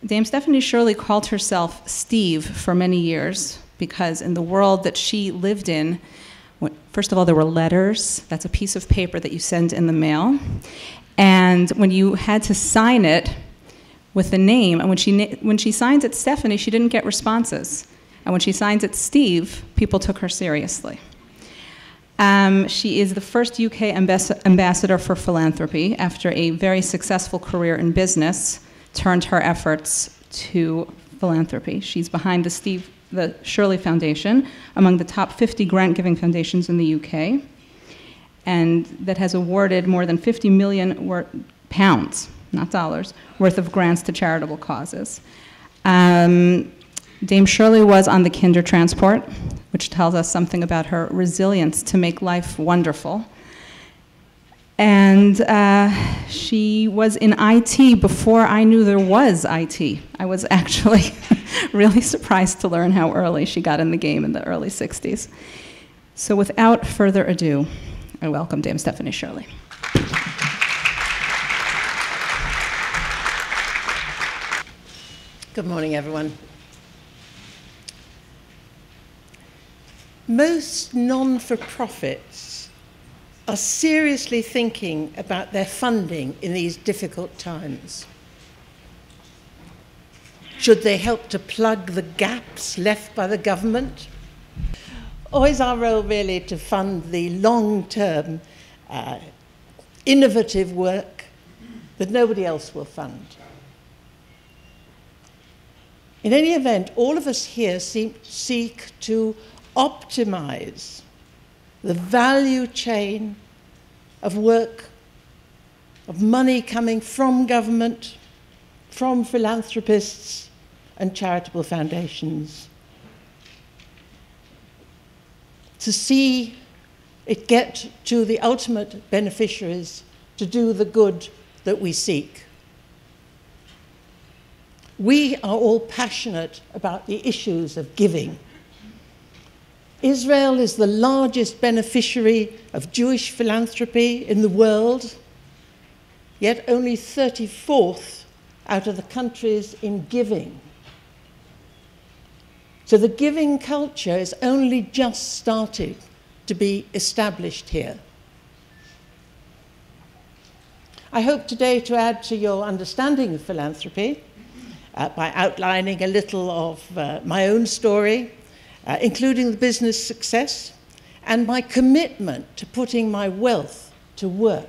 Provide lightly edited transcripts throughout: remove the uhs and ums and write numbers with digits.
Dame Stephanie Shirley called herself Steve for many years because in the world that she lived in, first of all, there were letters. That's a piece of paper that you send in the mail. And when you had to sign it with the name, and when she signs it Stephanie, she didn't get responses. And when she signs it Steve, people took her seriously. She is the first UK ambassador for philanthropy after a very successful career in business turned her efforts to philanthropy. She's behind the Shirley Foundation, among the top 50 grant-giving foundations in the UK, and that has awarded more than 50 million pounds, not dollars, worth of grants to charitable causes. Dame Shirley was on the Kinder Transport, which tells us something about her resilience to make life wonderful. And she was in IT before I knew there was IT. I was actually really surprised to learn how early she got in the game in the early 60s. So without further ado, I welcome Dame Stephanie Shirley. Good morning, everyone. Most non-for-profits are seriously thinking about their funding in these difficult times. Should they help to plug the gaps left by the government? Or is our role really to fund the long-term, innovative work that nobody else will fund? In any event, all of us here seek to optimize the value chain of work, of money coming from government, from philanthropists and charitable foundations, to see it get to the ultimate beneficiaries to do the good that we seek. We are all passionate about the issues of giving. Israel is the largest beneficiary of Jewish philanthropy in the world, yet only 34th out of the countries in giving. So the giving culture is only just starting to be established here. I hope today to add to your understanding of philanthropy by outlining a little of my own story, including the business success, and my commitment to putting my wealth to work.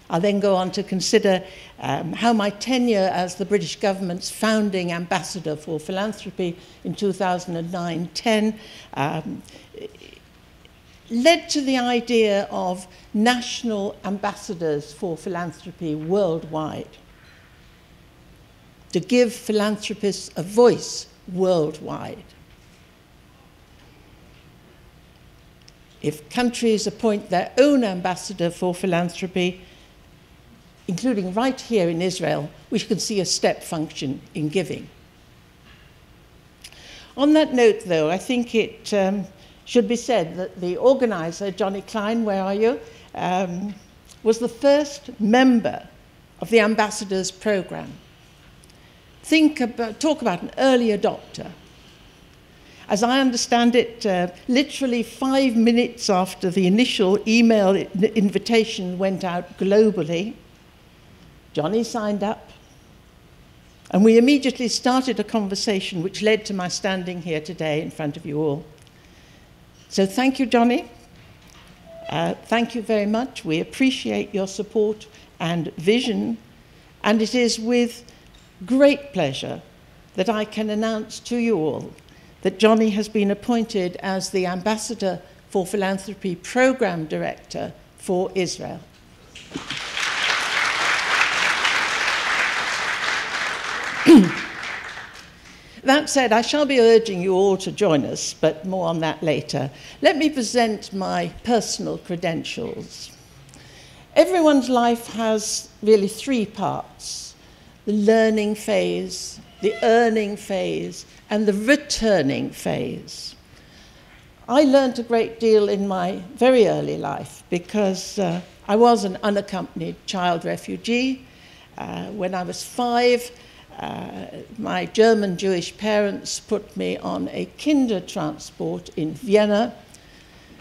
I'll then go on to consider how my tenure as the British government's founding ambassador for philanthropy in 2009-10 led to the idea of national ambassadors for philanthropy worldwide, to give philanthropists a voice worldwide. If countries appoint their own ambassador for philanthropy, including right here in Israel, we can see a step function in giving. On that note, though, I think it should be said that the organizer, Johnny Klein, where are you, was the first member of the ambassadors program. Talk about an early adopter. As I understand it, literally 5 minutes after the initial email invitation went out globally, Johnny signed up, and we immediately started a conversation which led to my standing here today in front of you all. So thank you, Johnny. Thank you very much. We appreciate your support and vision, and it is with great pleasure that I can announce to you all that Johnny has been appointed as the Ambassador for Philanthropy Program Director for Israel. That said, I shall be urging you all to join us, but more on that later. Let me present my personal credentials. Everyone's life has really 3 parts: the learning phase, the earning phase, and the returning phase. I learned a great deal in my very early life because I was an unaccompanied child refugee, When I was 5, my German Jewish parents put me on a kinder transport in Vienna,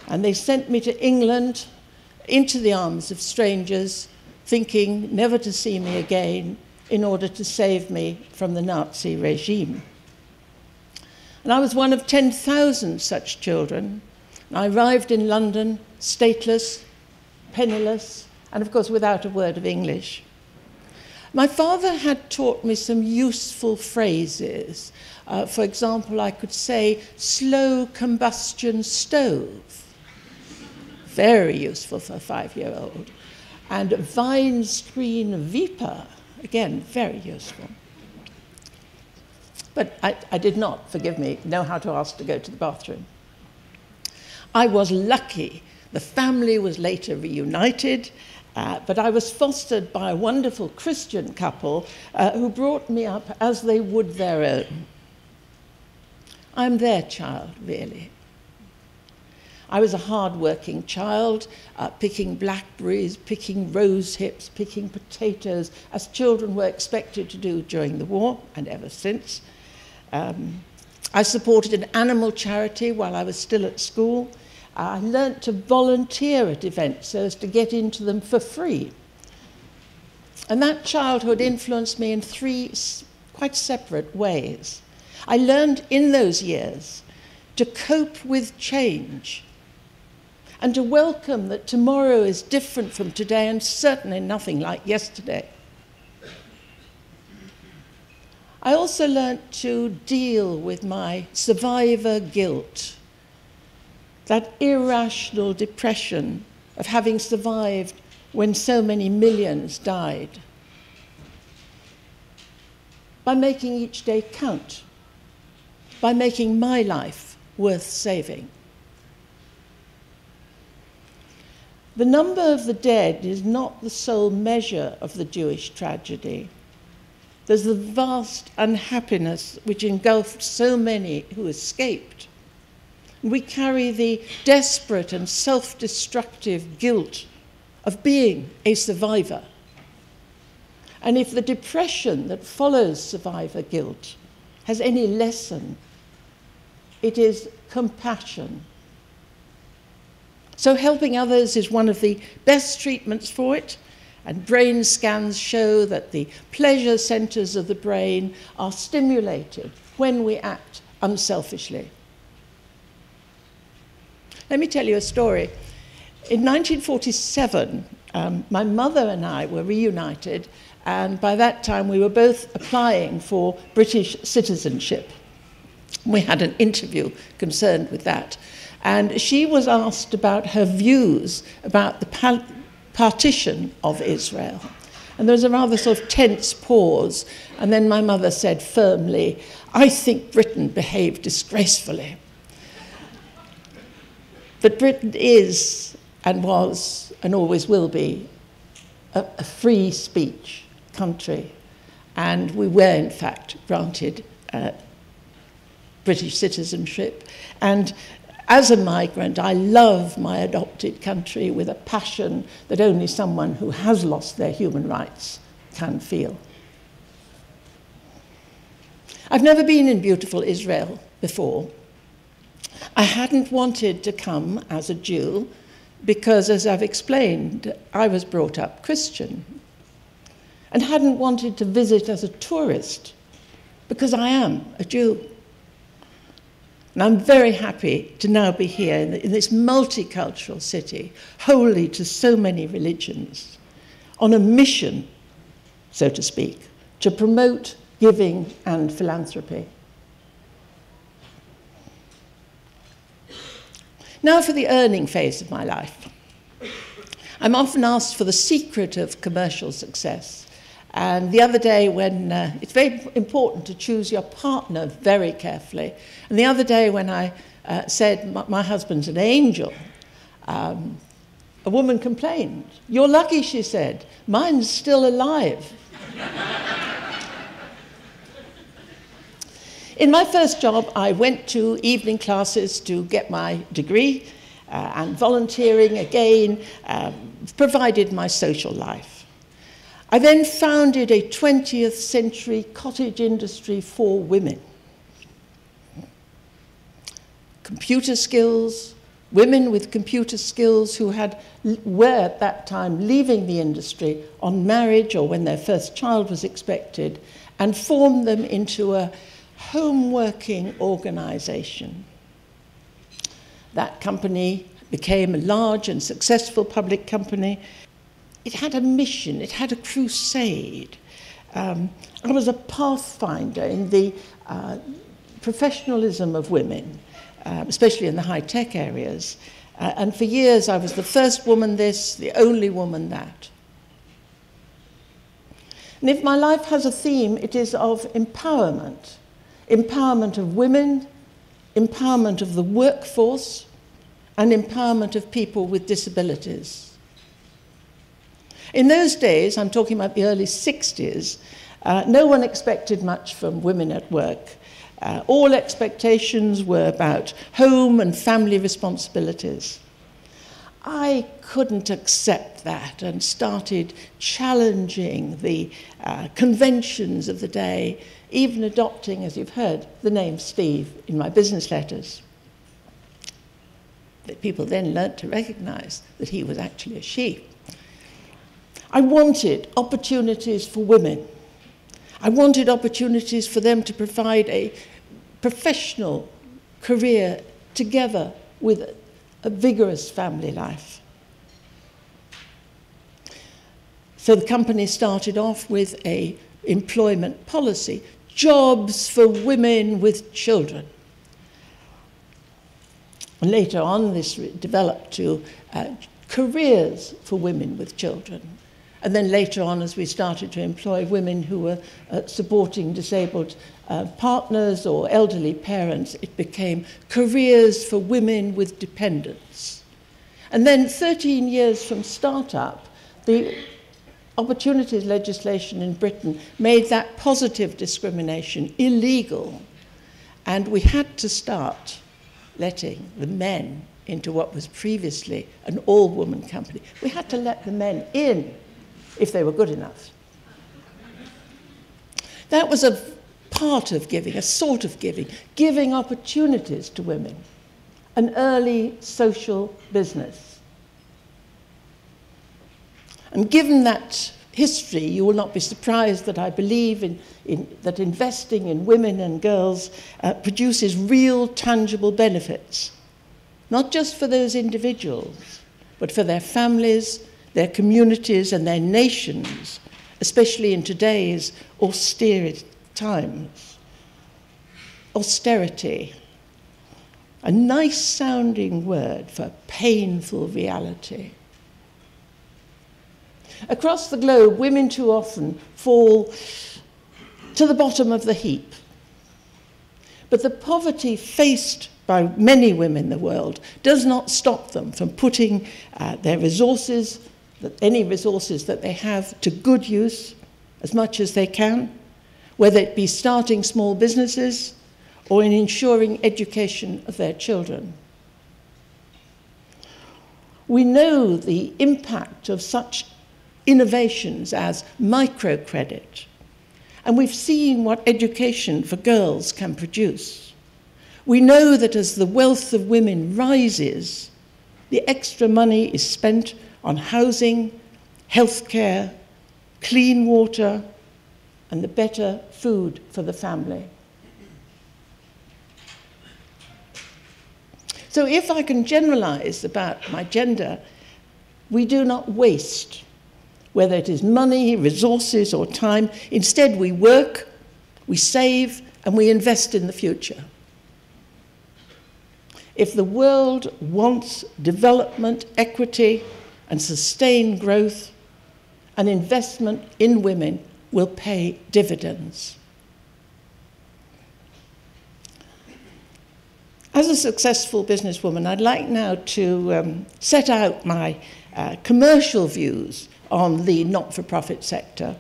and they sent me to England into the arms of strangers, thinking never to see me again, in order to save me from the Nazi regime. And I was one of 10,000 such children. I arrived in London stateless, penniless, and of course without a word of English. My father had taught me some useful phrases. For example, I could say, slow combustion stove. Very useful for a 5-year-old. And vine screen viper. Again, very useful. But I did not, forgive me, know how to ask to go to the bathroom. I was lucky. The family was later reunited, but I was fostered by a wonderful Christian couple who brought me up as they would their own. I'm their child, really. I was a hard-working child, picking blackberries, picking rose hips, picking potatoes, as children were expected to do during the war, and ever since. I supported an animal charity while I was still at school. I learnt to volunteer at events so as to get into them for free. And that childhood influenced me in 3 quite separate ways. I learned in those years to cope with change and to welcome that tomorrow is different from today and certainly nothing like yesterday. I also learnt to deal with my survivor guilt, that irrational depression of having survived when so many millions died, by making each day count, by making my life worth saving. The number of the dead is not the sole measure of the Jewish tragedy. There's the vast unhappiness which engulfed so many who escaped. We carry the desperate and self-destructive guilt of being a survivor. And if the depression that follows survivor guilt has any lesson, it is compassion. So helping others is one of the best treatments for it, and brain scans show that the pleasure centers of the brain are stimulated when we act unselfishly. Let me tell you a story. In 1947, my mother and I were reunited, and by that time we were both applying for British citizenship. We had an interview concerned with that. And she was asked about her views about the partition of Israel. And there was a rather sort of tense pause. And then my mother said firmly, "I think Britain behaved disgracefully." But Britain is and was and always will be a free speech country. And we were, in fact, granted British citizenship. And as a migrant, I love my adopted country with a passion that only someone who has lost their human rights can feel. I've never been in beautiful Israel before. I hadn't wanted to come as a Jew because, as I've explained, I was brought up Christian, and hadn't wanted to visit as a tourist because I am a Jew. And I'm very happy to now be here in this multicultural city, holy to so many religions, on a mission, so to speak, to promote giving and philanthropy. Now for the earning phase of my life. I'm often asked for the secret of commercial success. And the other day when, it's very important to choose your partner very carefully. And the other day when I said, my husband's an angel, a woman complained. "You're lucky," she said. "Mine's still alive." In my first job, I went to evening classes to get my degree, and volunteering again provided my social life. I then founded a 20th century cottage industry for women. Computer skills, women with computer skills who were at that time leaving the industry on marriage or when their first child was expected, and formed them into a home working organization. That company became a large and successful public company. It had a mission, it had a crusade. I was a pathfinder in the professionalism of women, especially in the high-tech areas. And for years I was the first woman this, the only woman that. And if my life has a theme, it is of empowerment. Empowerment of women, empowerment of the workforce, and empowerment of people with disabilities. In those days, I'm talking about the early 60s, no one expected much from women at work. All expectations were about home and family responsibilities. I couldn't accept that and started challenging the conventions of the day, even adopting, as you've heard, the name Steve in my business letters. That people then learnt to recognize that he was actually a she. I wanted opportunities for women. I wanted opportunities for them to provide a professional career together with a vigorous family life. So the company started off with an employment policy, jobs for women with children. And later on, this developed to careers for women with children. And then later on, as we started to employ women who were supporting disabled partners or elderly parents, it became careers for women with dependents. And then 13 years from startup, the opportunities legislation in Britain made that positive discrimination illegal. And we had to start letting the men into what was previously an all-woman company. We had to let the men in if they were good enough. That was a part of giving, a sort of giving opportunities to women, an early social business. And given that history, you will not be surprised that I believe that investing in women and girls produces real, tangible benefits, not just for those individuals, but for their families, their communities, and their nations, especially in today's austere times. Austerity, a nice-sounding word for painful reality. Across the globe, women too often fall to the bottom of the heap. But the poverty faced by many women in the world does not stop them from putting their resources, any resources that they have, to good use as much as they can, whether it be starting small businesses or in ensuring education of their children. We know the impact of such innovations as microcredit, and we've seen what education for girls can produce. We know that as the wealth of women rises, the extra money is spent on housing, healthcare, clean water, and the better food for the family. So if I can generalize about my gender, we do not waste, whether it is money, resources, or time. Instead, we work, we save, and we invest in the future. If the world wants development, equity, and sustained growth, an investment in women will pay dividends. As a successful businesswoman, I'd like now to set out my commercial views on the not-for-profit sector.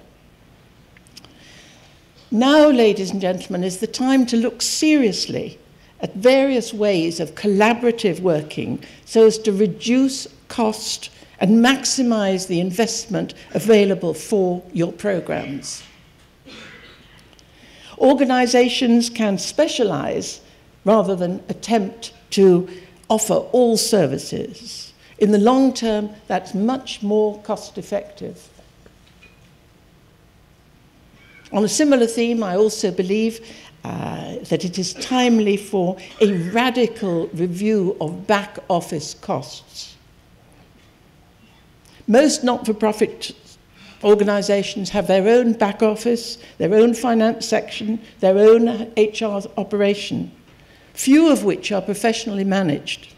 Now, ladies and gentlemen, is the time to look seriously at various ways of collaborative working so as to reduce cost and maximize the investment available for your programs. Organizations can specialize rather than attempt to offer all services. In the long term, that's much more cost-effective. On a similar theme, I also believe that it is timely for a radical review of back office costs. Most not-for-profit organizations have their own back office, their own finance section, their own HR operation, few of which are professionally managed.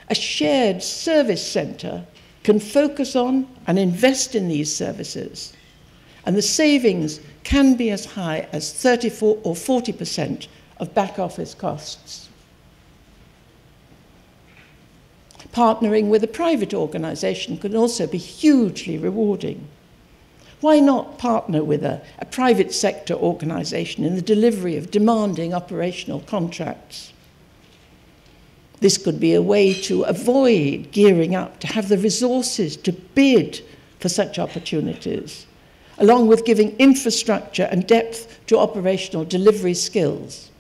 A shared service center can focus on and invest in these services, and the savings can be as high as 34 or 40% of back office costs. Partnering with a private organization can also be hugely rewarding. Why not partner with a private sector organization in the delivery of demanding operational contracts? This could be a way to avoid gearing up, to have the resources to bid for such opportunities, along with giving infrastructure and depth to operational delivery skills.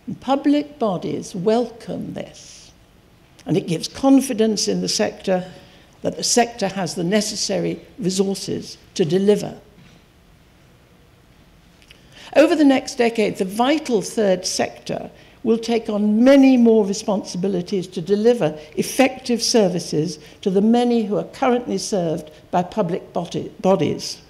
And public bodies welcome this. And it gives confidence in the sector that the sector has the necessary resources to deliver. Over the next decade, the vital third sector will take on many more responsibilities to deliver effective services to the many who are currently served by public bodies.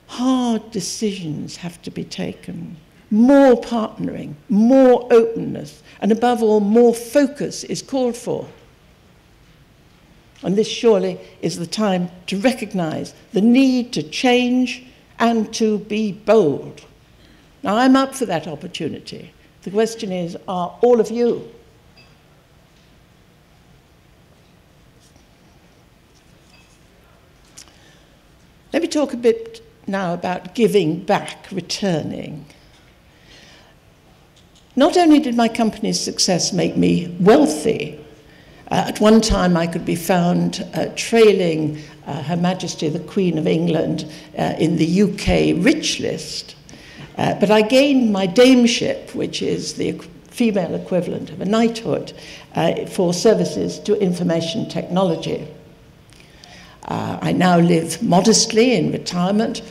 Hard decisions have to be taken. More partnering, more openness, and above all, more focus is called for. And this surely is the time to recognize the need to change and to be bold. Now, I'm up for that opportunity. The question is, are all of you? Let me talk a bit now about giving back, returning. Not only did my company's success make me wealthy, at one time I could be found trailing Her Majesty the Queen of England in the UK rich list, but I gained my dameship, which is the female equivalent of a knighthood, for services to information technology. I now live modestly in retirement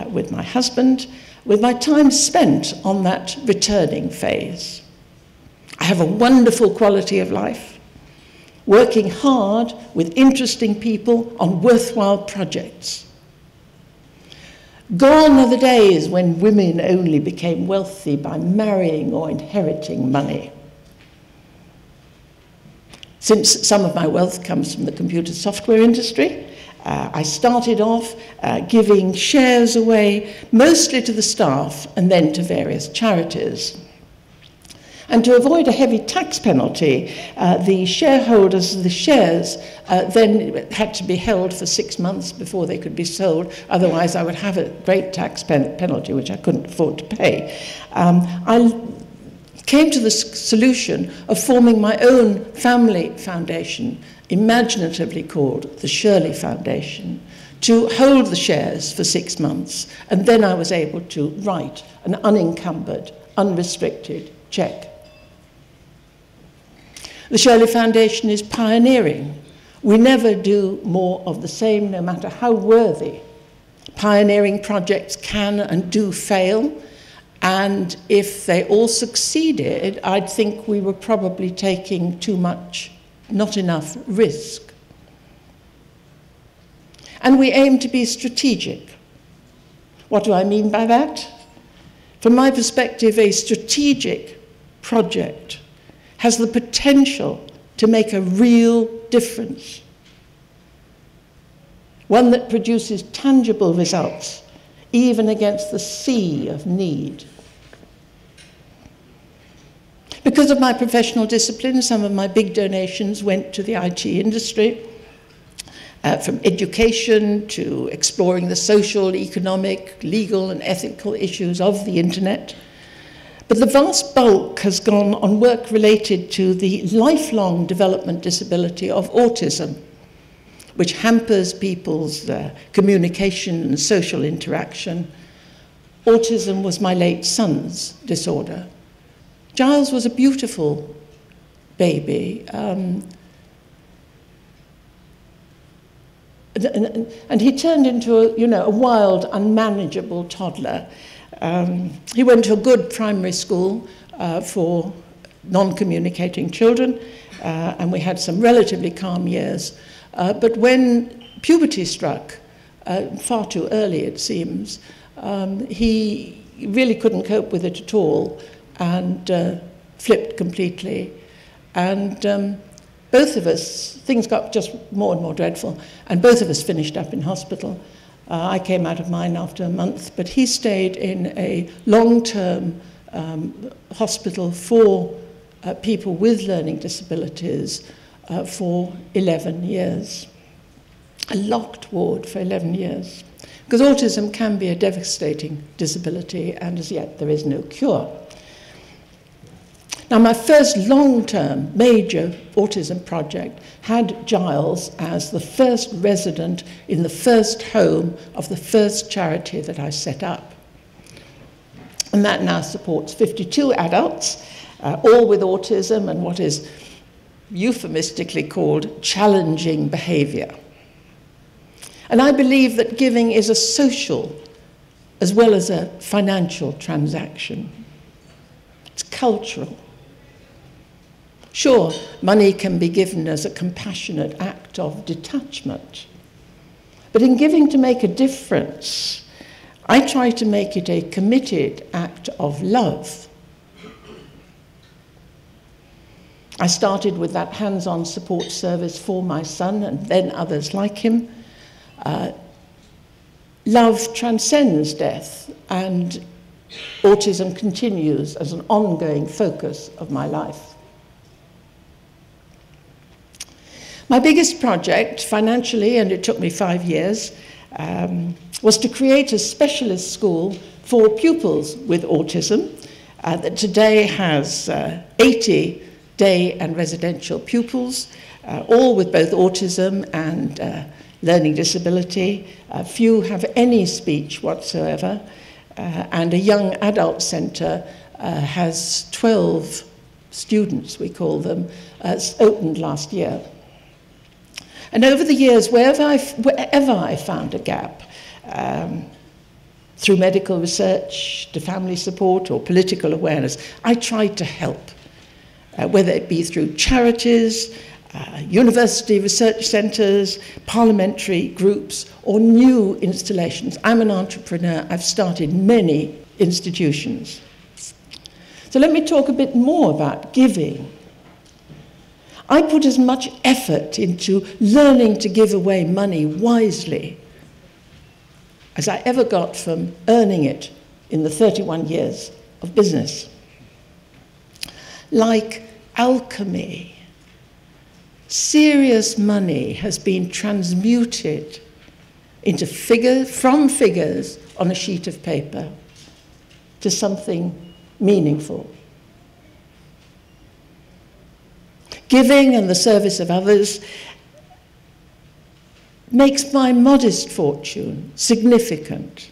with my husband, with my time spent on that returning phase. I have a wonderful quality of life, working hard with interesting people on worthwhile projects. Gone are the days when women only became wealthy by marrying or inheriting money. Since some of my wealth comes from the computer software industry, I started off giving shares away, mostly to the staff and then to various charities. And to avoid a heavy tax penalty, the shareholders of the shares then had to be held for 6 months before they could be sold. Otherwise, I would have a great tax penalty, which I couldn't afford to pay. I came to the solution of forming my own family foundation, imaginatively called the Shirley Foundation, to hold the shares for 6 months, and then I was able to write an unencumbered, unrestricted check. The Shirley Foundation is pioneering. We never do more of the same, no matter how worthy. Pioneering projects can and do fail, and if they all succeeded, I'd think we were probably taking too much, not enough risk. And we aim to be strategic. What do I mean by that? From my perspective, a strategic project has the potential to make a real difference. One that produces tangible results, even against the sea of need. Because of my professional discipline, some of my big donations went to the IT industry, from education to exploring the social, economic, legal, and ethical issues of the internet. But the vast bulk has gone on work related to the lifelong development disability of autism, which hampers people's communication and social interaction. Autism was my late son's disorder. Giles was a beautiful baby. And he turned into a wild, unmanageable toddler. He went to a good primary school for non-communicating children, and we had some relatively calm years. But when puberty struck, far too early it seems, he really couldn't cope with it at all and flipped completely. And both of us, things got just more and more dreadful, and both of us finished up in hospital. I came out of mine after a month, but he stayed in a long-term hospital for people with learning disabilities for 11 years. A locked ward for 11 years. Because autism can be a devastating disability, and as yet there is no cure. Now, my first long-term major autism project had Giles as the first resident in the first home of the first charity that I set up. And that now supports 52 adults, all with autism and what is euphemistically called challenging behavior. And I believe that giving is a social as well as a financial transaction. It's cultural. Sure, money can be given as a compassionate act of detachment. But in giving to make a difference, I try to make it a committed act of love. I started with that hands-on support service for my son and then others like him. Love transcends death, and autism continues as an ongoing focus of my life. My biggest project, financially, and it took me 5 years, was to create a specialist school for pupils with autism that today has 80 day and residential pupils, all with both autism and learning disability. Few have any speech whatsoever, and a young adult centre has 12 students, we call them, opened last year. And over the years, wherever I found a gap, through medical research, to family support or political awareness, I tried to help, whether it be through charities, university research centres, parliamentary groups, or new installations. I'm an entrepreneur. I've started many institutions. So let me talk a bit more about giving. I put as much effort into learning to give away money wisely as I ever got from earning it in the 31 years of business. Like alchemy, serious money has been transmuted into from figures on a sheet of paper to something meaningful. Giving and the service of others makes my modest fortune significant.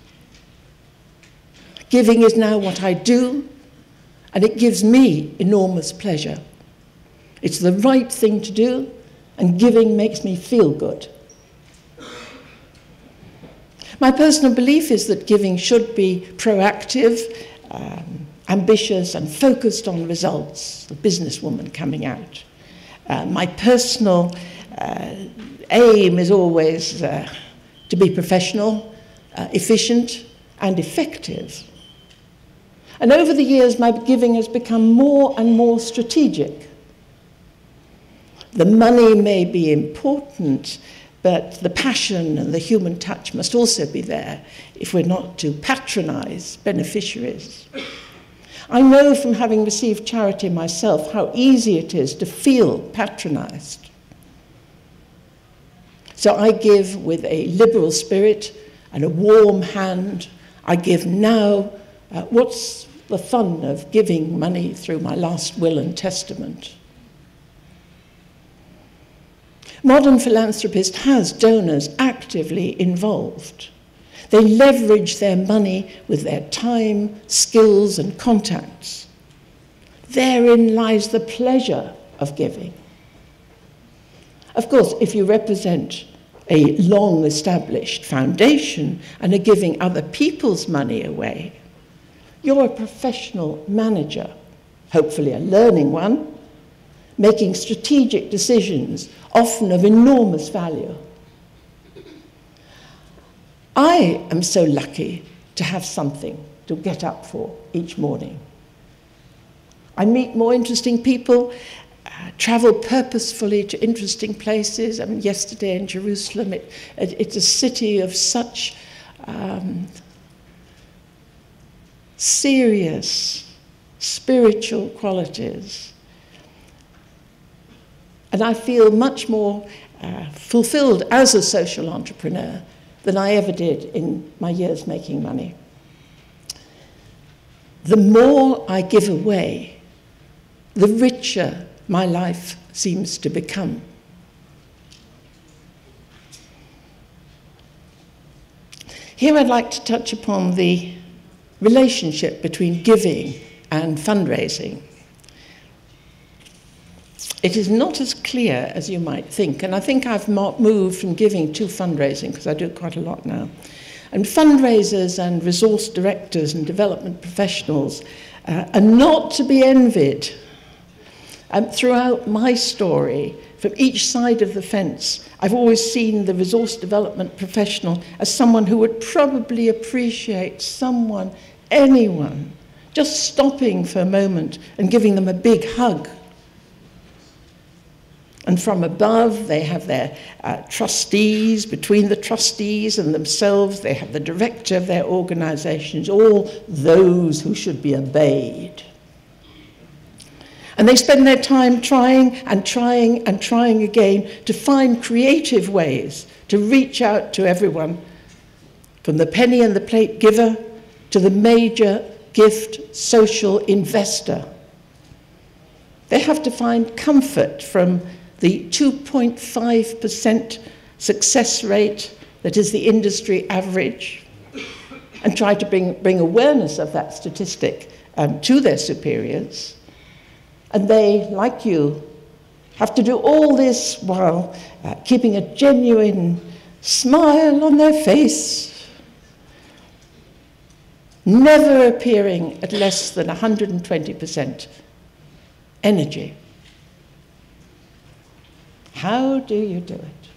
Giving is now what I do, and it gives me enormous pleasure. It's the right thing to do, and giving makes me feel good. My personal belief is that giving should be proactive, ambitious, and focused on results, the businesswoman coming out. My personal aim is always to be professional, efficient, and effective. And over the years, my giving has become more and more strategic. The money may be important, but the passion and the human touch must also be there if we're not to patronize beneficiaries. I know from having received charity myself how easy it is to feel patronized. So I give with a liberal spirit and a warm hand. I give now what's the fun of giving money through my last will and testament. Modern philanthropist has donors actively involved. They leverage their money with their time, skills, and contacts. Therein lies the pleasure of giving. Of course, if you represent a long-established foundation and are giving other people's money away, you're a professional manager, hopefully a learning one, making strategic decisions, often of enormous value. I am so lucky to have something to get up for each morning. I meet more interesting people, travel purposefully to interesting places. I mean, yesterday in Jerusalem, it's a city of such serious spiritual qualities. And I feel much more fulfilled as a social entrepreneur than I ever did in my years making money. The more I give away, the richer my life seems to become. Here I'd like to touch upon the relationship between giving and fundraising. It is not as clear as you might think, and I think I've moved from giving to fundraising, because I do it quite a lot now. And fundraisers and resource directors and development professionals are not to be envied. Throughout my story, from each side of the fence, I've always seen the resource development professional as someone who would probably appreciate someone, anyone, just stopping for a moment and giving them a big hug. And from above, they have their trustees. Between the trustees and themselves, they have the director of their organizations, all those who should be obeyed. And they spend their time trying and trying and trying again to find creative ways to reach out to everyone, from the penny and the plate giver to the major gift social investor. They have to find comfort from the 2.5% success rate that is the industry average, and try to bring awareness of that statistic to their superiors. And they, like you, have to do all this while keeping a genuine smile on their face, never appearing at less than 120% energy. How do you do it?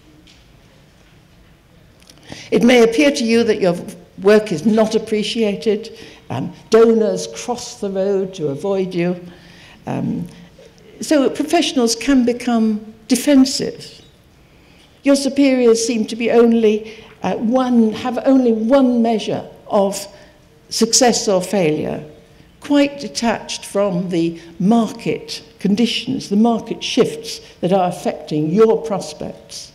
It may appear to you that your work is not appreciated. Donors cross the road to avoid you. So professionals can become defensive. Your superiors seem to be have only one measure of success or failure, quite detached from the market conditions, the market shifts that are affecting your prospects.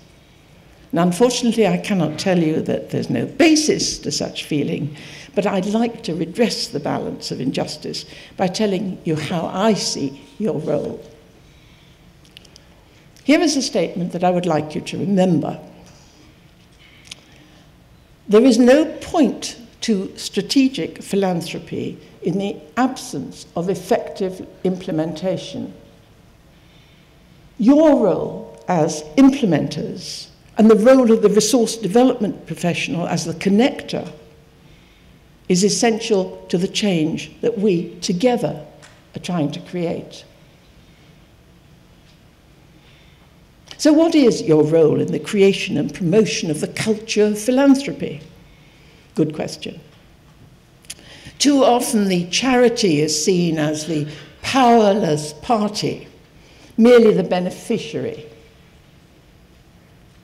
Now, unfortunately, I cannot tell you that there's no basis to such feeling, but I'd like to redress the balance of injustice by telling you how I see your role. Here is a statement that I would like you to remember. There is no point to strategic philanthropy in the absence of effective implementation. Your role as implementers and the role of the resource development professional as the connector is essential to the change that we together are trying to create. So what is your role in the creation and promotion of the culture of philanthropy? Good question. Too often the charity is seen as the powerless party, merely the beneficiary.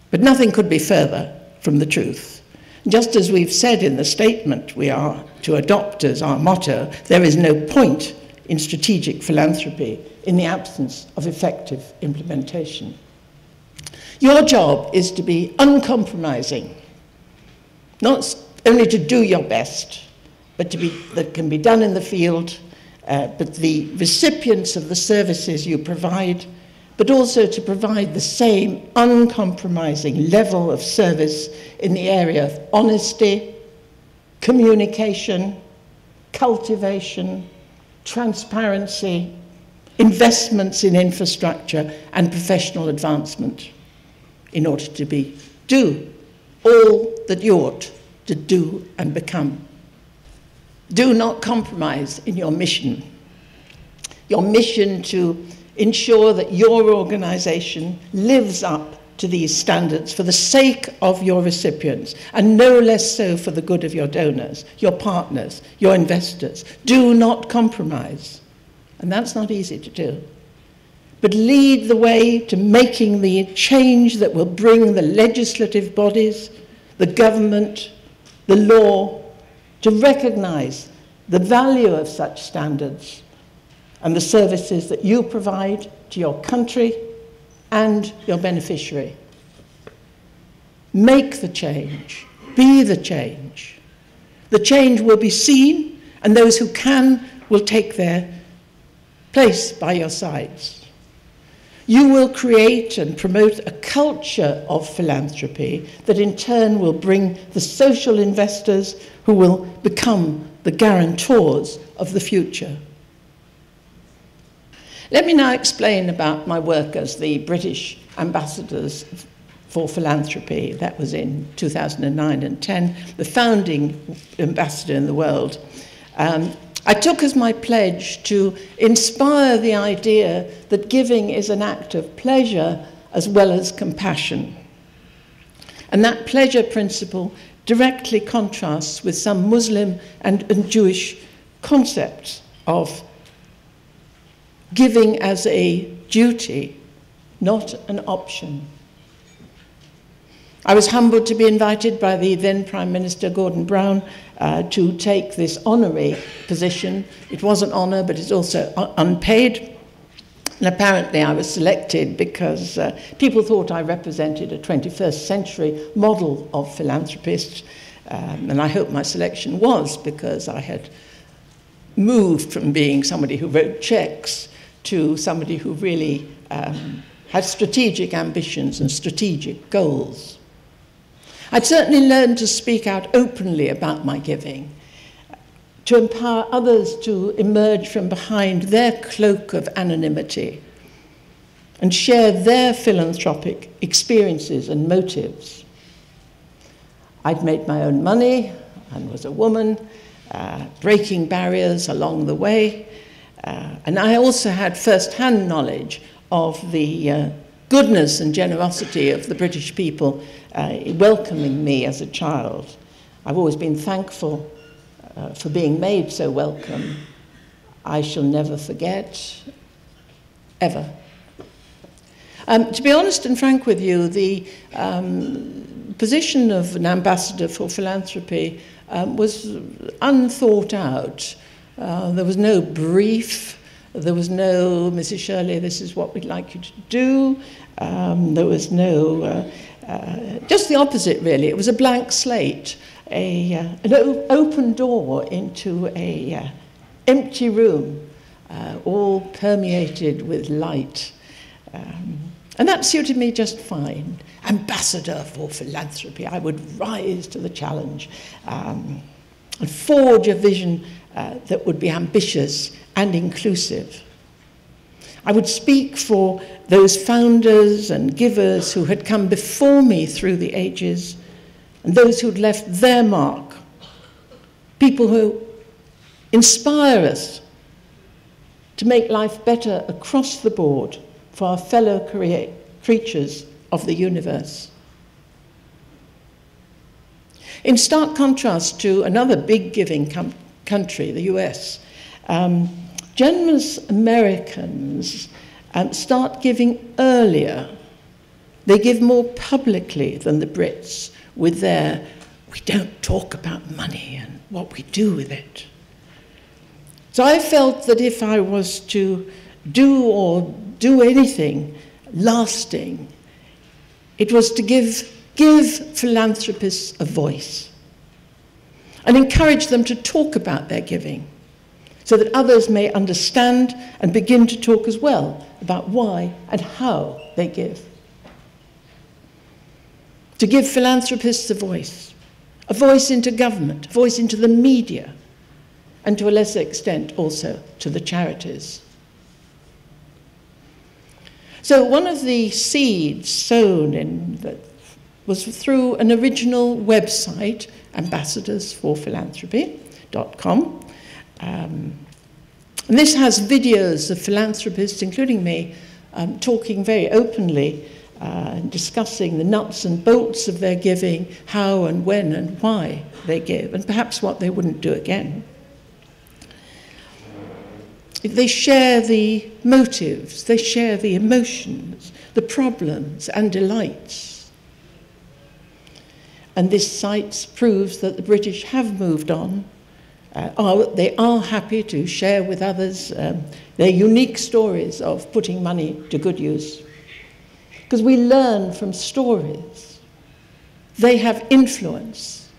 But nothing could be further from the truth. Just as we've said in the statement we are to adopt as our motto, there is no point in strategic philanthropy in the absence of effective implementation. Your job is to be uncompromising, not only to do your best, but that can be done in the field but the recipients of the services you provide, but also to provide the same uncompromising level of service in the area of honesty, communication, cultivation, transparency, investments in infrastructure, and professional advancement in order to do all that you ought to do and become. Do not compromise in your mission to ensure that your organization lives up to these standards for the sake of your recipients, and no less so for the good of your donors, your partners, your investors. Do not compromise. And that's not easy to do. But lead the way to making the change that will bring the legislative bodies, the government, the law, to recognize the value of such standards and the services that you provide to your country and your beneficiary. Make the change. Be the change. The change will be seen, and those who can will take their place by your sides. You will create and promote a culture of philanthropy that in turn will bring the social investors who will become the guarantors of the future. Let me now explain about my work as the British ambassadors for philanthropy. That was in 2009 and 10, the founding ambassador in the world. I took as my pledge to inspire the idea that giving is an act of pleasure as well as compassion. And that pleasure principle directly contrasts with some Muslim and Jewish concepts of giving as a duty, not an option. I was humbled to be invited by the then Prime Minister Gordon Brown to take this honorary position. It was an honor, but it's also unpaid. And apparently I was selected because people thought I represented a 21st century model of philanthropists. And I hope my selection was, because I had moved from being somebody who wrote checks to somebody who really had strategic ambitions and strategic goals. I'd certainly learned to speak out openly about my giving, to empower others to emerge from behind their cloak of anonymity and share their philanthropic experiences and motives. I'd made my own money and was a woman, breaking barriers along the way, and I also had first-hand knowledge of the goodness and generosity of the British people welcoming me as a child. I've always been thankful for being made so welcome. I shall never forget, ever. To be honest and frank with you, the position of an ambassador for philanthropy was unthought out. There was no brief. There was no, Mrs. Shirley, this is what we'd like you to do. There was no, just the opposite, really. It was a blank slate, an open door into an empty room, all permeated with light. And that suited me just fine. Ambassador for philanthropy. I would rise to the challenge and forge a vision that would be ambitious and inclusive. I would speak for those founders and givers who had come before me through the ages, and those who'd left their mark, people who inspire us to make life better across the board for our fellow creatures of the universe. In stark contrast to another big giving country, the US, generous Americans start giving earlier. They give more publicly than the Brits with their, we don't talk about money and what we do with it. So I felt that if I was to do anything lasting, it was to give philanthropists a voice and encourage them to talk about their giving, so that others may understand and begin to talk as well about why and how they give. To give philanthropists a voice into government, a voice into the media, and to a lesser extent also to the charities. So one of the seeds sown was through an original website, ambassadorsforphilanthropy.com. And this has videos of philanthropists, including me, talking very openly and discussing the nuts and bolts of their giving, how and when and why they give, and perhaps what they wouldn't do again. They share the motives, they share the emotions, the problems and delights. And this site proves that the British have moved on. They are happy to share with others their unique stories of putting money to good use. Because we learn from stories. They have influence.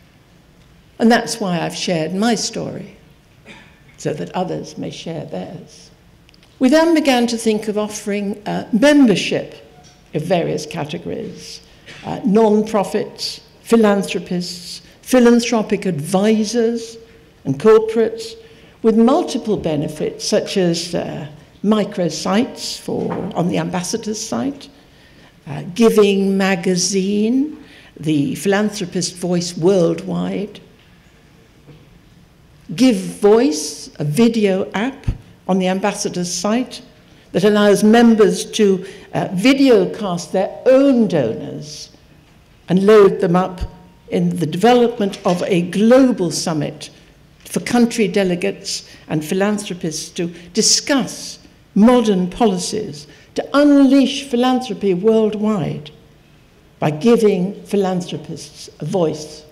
And that's why I've shared my story, so that others may share theirs. We then began to think of offering membership of various categories, non-profits, philanthropists, philanthropic advisors and corporates, with multiple benefits such as microsites on the ambassador's site, Giving Magazine, the philanthropist voice worldwide, Give Voice, a video app on the ambassador's site that allows members to videocast their own donors and load them up in the development of a global summit for country delegates and philanthropists to discuss modern policies to unleash philanthropy worldwide by giving philanthropists a voice.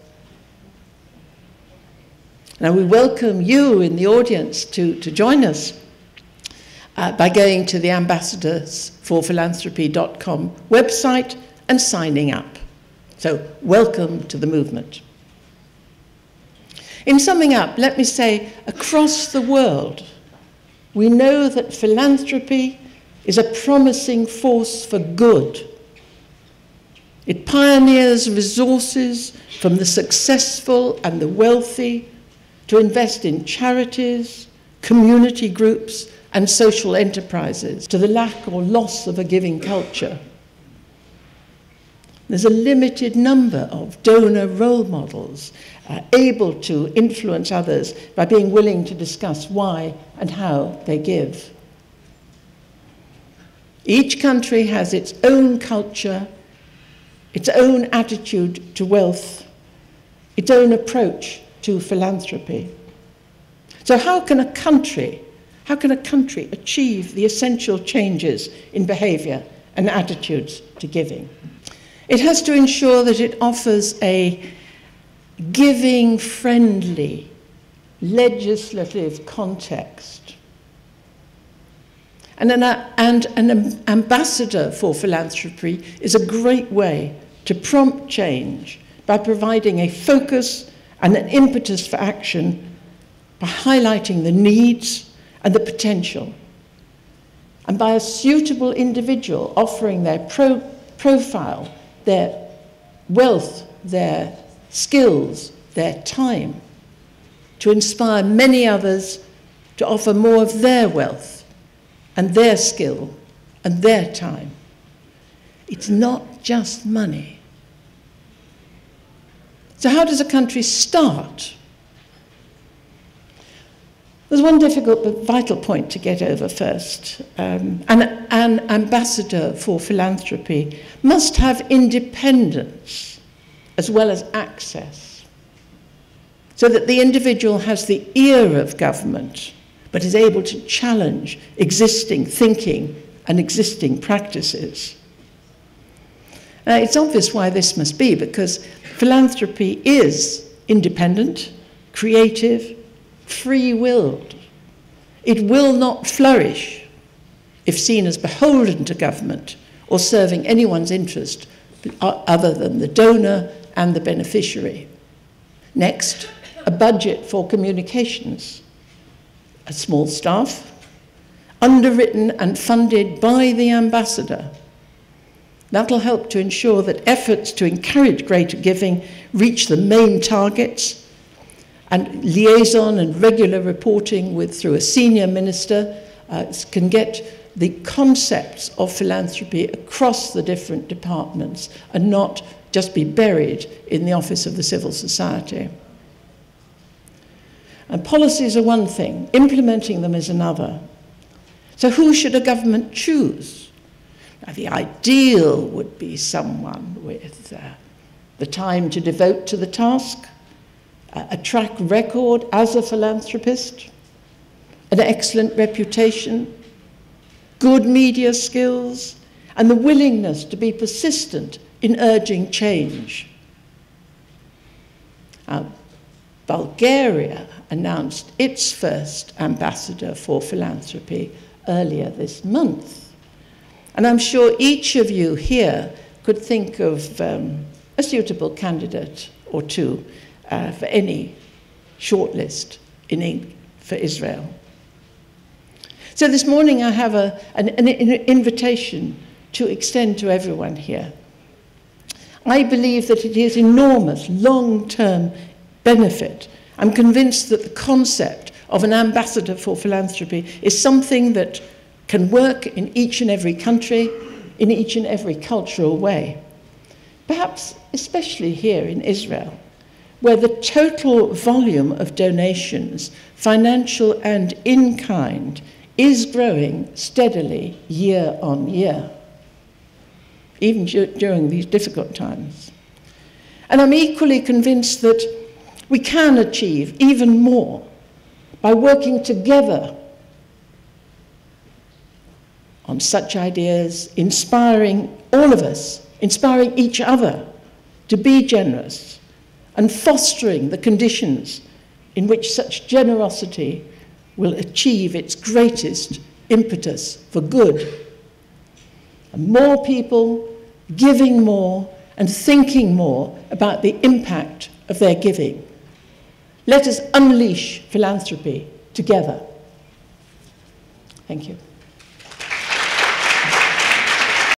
Now, we welcome you in the audience to join us by going to the ambassadorsforphilanthropy.com website and signing up. So, welcome to the movement. In summing up, let me say, across the world, we know that philanthropy is a promising force for good. It pioneers resources from the successful and the wealthy to invest in charities, community groups, and social enterprises, to the lack or loss of a giving culture. There's a limited number of donor role models able to influence others by being willing to discuss why and how they give. Each country has its own culture, its own attitude to wealth, its own approach to philanthropy. So how can a country achieve the essential changes in behavior and attitudes to giving? It has to ensure that it offers a giving-friendly legislative context. And an ambassador for philanthropy is a great way to prompt change by providing a focus and an impetus for action, by highlighting the needs and the potential, and by a suitable individual offering their profile, their wealth, their skills, their time, to inspire many others to offer more of their wealth and their skill and their time. It's not just money. So how does a country start? There's one difficult but vital point to get over first. An ambassador for philanthropy must have independence as well as access, so that the individual has the ear of government, but is able to challenge existing thinking and existing practices. Now, it's obvious why this must be, because philanthropy is independent, creative, free-willed. It will not flourish if seen as beholden to government or serving anyone's interest other than the donor and the beneficiary. Next, a budget for communications. a small staff, underwritten and funded by the ambassador. That'll help to ensure that efforts to encourage greater giving reach the main targets, and liaison and regular reporting through a senior minister can get the concepts of philanthropy across the different departments and not just be buried in the office of the civil society. And policies are one thing, implementing them is another. So who should a government choose? Now, the ideal would be someone with the time to devote to the task, a track record as a philanthropist, an excellent reputation, good media skills, and the willingness to be persistent in urging change. Bulgaria announced its first ambassador for philanthropy earlier this month. And I'm sure each of you here could think of a suitable candidate or two for any shortlist for Israel. So this morning I have an invitation to extend to everyone here. I believe that it is enormous long-term benefit. I'm convinced that the concept of an ambassador for philanthropy is something that can work in each and every country, in each and every cultural way. Perhaps especially here in Israel, where the total volume of donations, financial and in-kind, is growing steadily year on year, even during these difficult times. And I'm equally convinced that we can achieve even more by working together on such ideas, inspiring all of us, inspiring each other to be generous and fostering the conditions in which such generosity will achieve its greatest impetus for good. And more people giving more and thinking more about the impact of their giving. Let us unleash philanthropy together. Thank you.